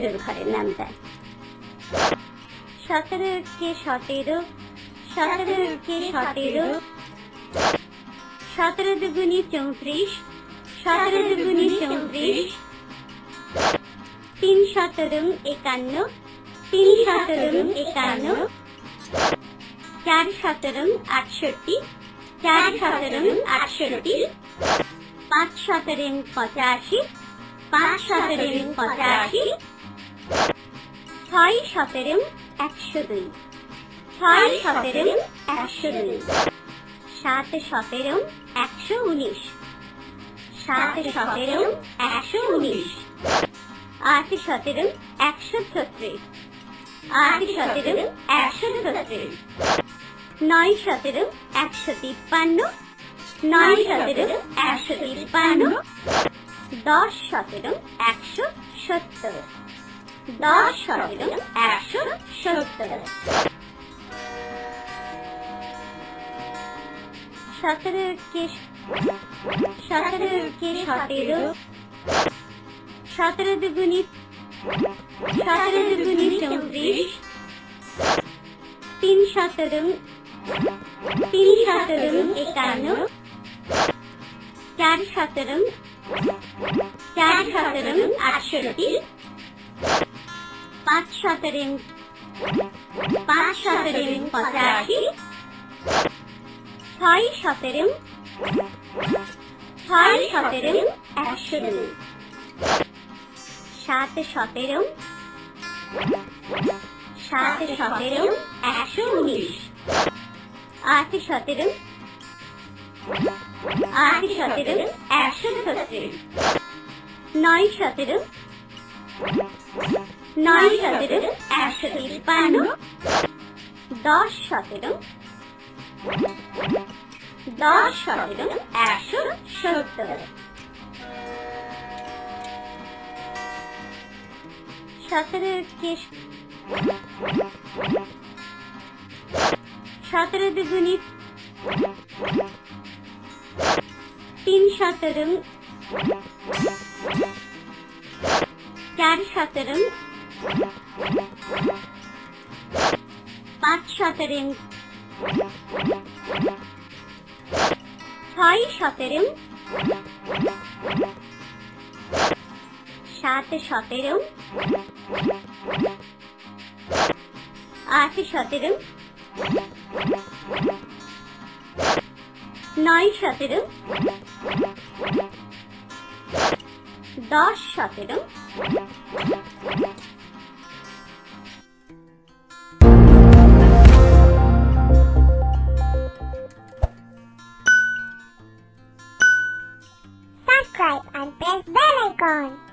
ঠাকুরের ঘরের নাম দেয়। 17 কে 17, 17 কে 17, 17 দুগুণী 34, 17 দুগুণী 34, 3 17 51, 3 17 51, 4 17 68, 4 17 68, 5 17 85, 5 17 85, 6 17 102, 6 17 102, 7 17 119, 7 17 119, 8 17 136, 8 17 136, 9 17 153, 9 17 153, 10 17 170, 10 17 170, 17 के 17, 17 दुगुनी 34, 3 17 51, 4 17 68, 5 17 85, 6 17 102, 7 17 119, 8 17 170, 9 17 153, 10 17 170, 17 के 17 दुगुनी 3 17, 4 17, 5 17, 6 17, 7 17, 8 17, 9 17, 10 17. Subscribe and press bell icon.